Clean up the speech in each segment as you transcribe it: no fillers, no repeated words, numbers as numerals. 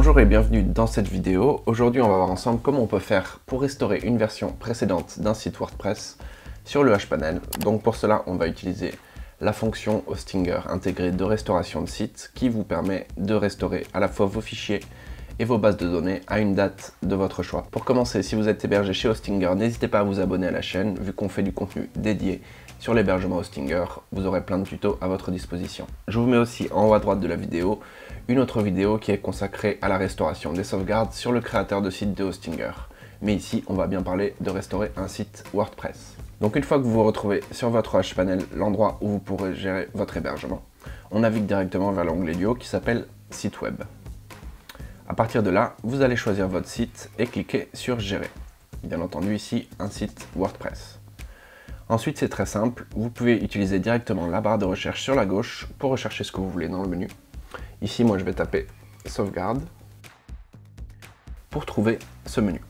Bonjour et bienvenue dans cette vidéo. Aujourd'hui, on va voir ensemble comment on peut faire pour restaurer une version précédente d'un site WordPress sur le hPanel. Donc pour cela, on va utiliser la fonction Hostinger intégrée de restauration de site qui vous permet de restaurer à la fois vos fichiers et vos bases de données à une date de votre choix. Pour commencer, si vous êtes hébergé chez Hostinger, n'hésitez pas à vous abonner à la chaîne vu qu'on fait du contenu dédié sur l'hébergement Hostinger. Vous aurez plein de tutos à votre disposition. Je vous mets aussi en haut à droite de la vidéo une autre vidéo qui est consacrée à la restauration des sauvegardes sur le créateur de site de Hostinger. Mais ici, on va bien parler de restaurer un site WordPress. Donc une fois que vous vous retrouvez sur votre hPanel, l'endroit où vous pourrez gérer votre hébergement, on navigue directement vers l'onglet du haut qui s'appelle Site Web. À partir de là, vous allez choisir votre site et cliquer sur Gérer. Bien entendu ici, un site WordPress. Ensuite, c'est très simple, vous pouvez utiliser directement la barre de recherche sur la gauche pour rechercher ce que vous voulez dans le menu. Ici, moi, je vais taper sauvegarde pour trouver ce menu.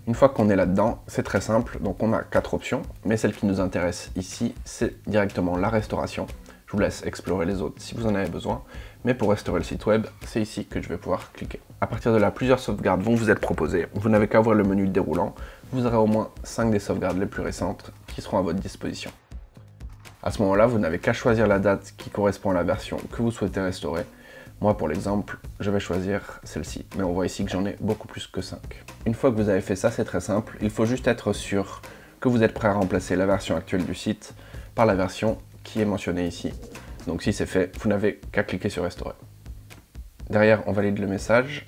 Une fois qu'on est là-dedans, c'est très simple, donc on a 4 options, mais celle qui nous intéresse ici, c'est directement la restauration. Je vous laisse explorer les autres si vous en avez besoin, mais pour restaurer le site web, c'est ici que je vais pouvoir cliquer. À partir de là, plusieurs sauvegardes vont vous être proposées. Vous n'avez qu'à ouvrir le menu déroulant, vous aurez au moins 5 des sauvegardes les plus récentes qui seront à votre disposition. À ce moment-là, vous n'avez qu'à choisir la date qui correspond à la version que vous souhaitez restaurer. Moi, pour l'exemple, je vais choisir celle-ci, mais on voit ici que j'en ai beaucoup plus que 5. Une fois que vous avez fait ça, c'est très simple. Il faut juste être sûr que vous êtes prêt à remplacer la version actuelle du site par la version qui est mentionnée ici. Donc si c'est fait, vous n'avez qu'à cliquer sur restaurer. Derrière, on valide le message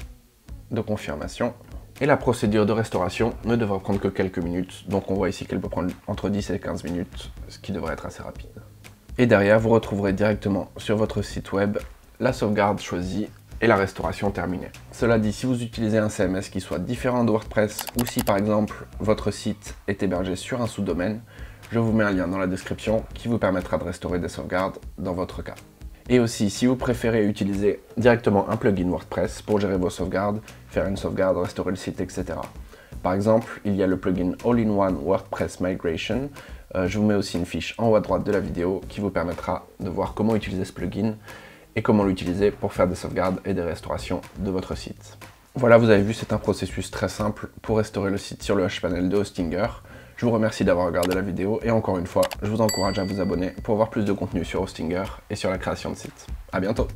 de confirmation. Et la procédure de restauration ne devrait prendre que quelques minutes, donc on voit ici qu'elle peut prendre entre 10 et 15 minutes, ce qui devrait être assez rapide. Et derrière, vous retrouverez directement sur votre site web la sauvegarde choisie et la restauration terminée. Cela dit, si vous utilisez un CMS qui soit différent de WordPress, ou si par exemple votre site est hébergé sur un sous-domaine, je vous mets un lien dans la description qui vous permettra de restaurer des sauvegardes dans votre cas. Et aussi, si vous préférez utiliser directement un plugin WordPress pour gérer vos sauvegardes, faire une sauvegarde, restaurer le site, etc. Par exemple, il y a le plugin All-in-One WordPress Migration. Je vous mets aussi une fiche en haut à droite de la vidéo qui vous permettra de voir comment utiliser ce plugin et comment l'utiliser pour faire des sauvegardes et des restaurations de votre site. Voilà, vous avez vu, c'est un processus très simple pour restaurer le site sur le hPanel de Hostinger. Je vous remercie d'avoir regardé la vidéo et encore une fois, je vous encourage à vous abonner pour voir plus de contenu sur Hostinger et sur la création de sites. À bientôt!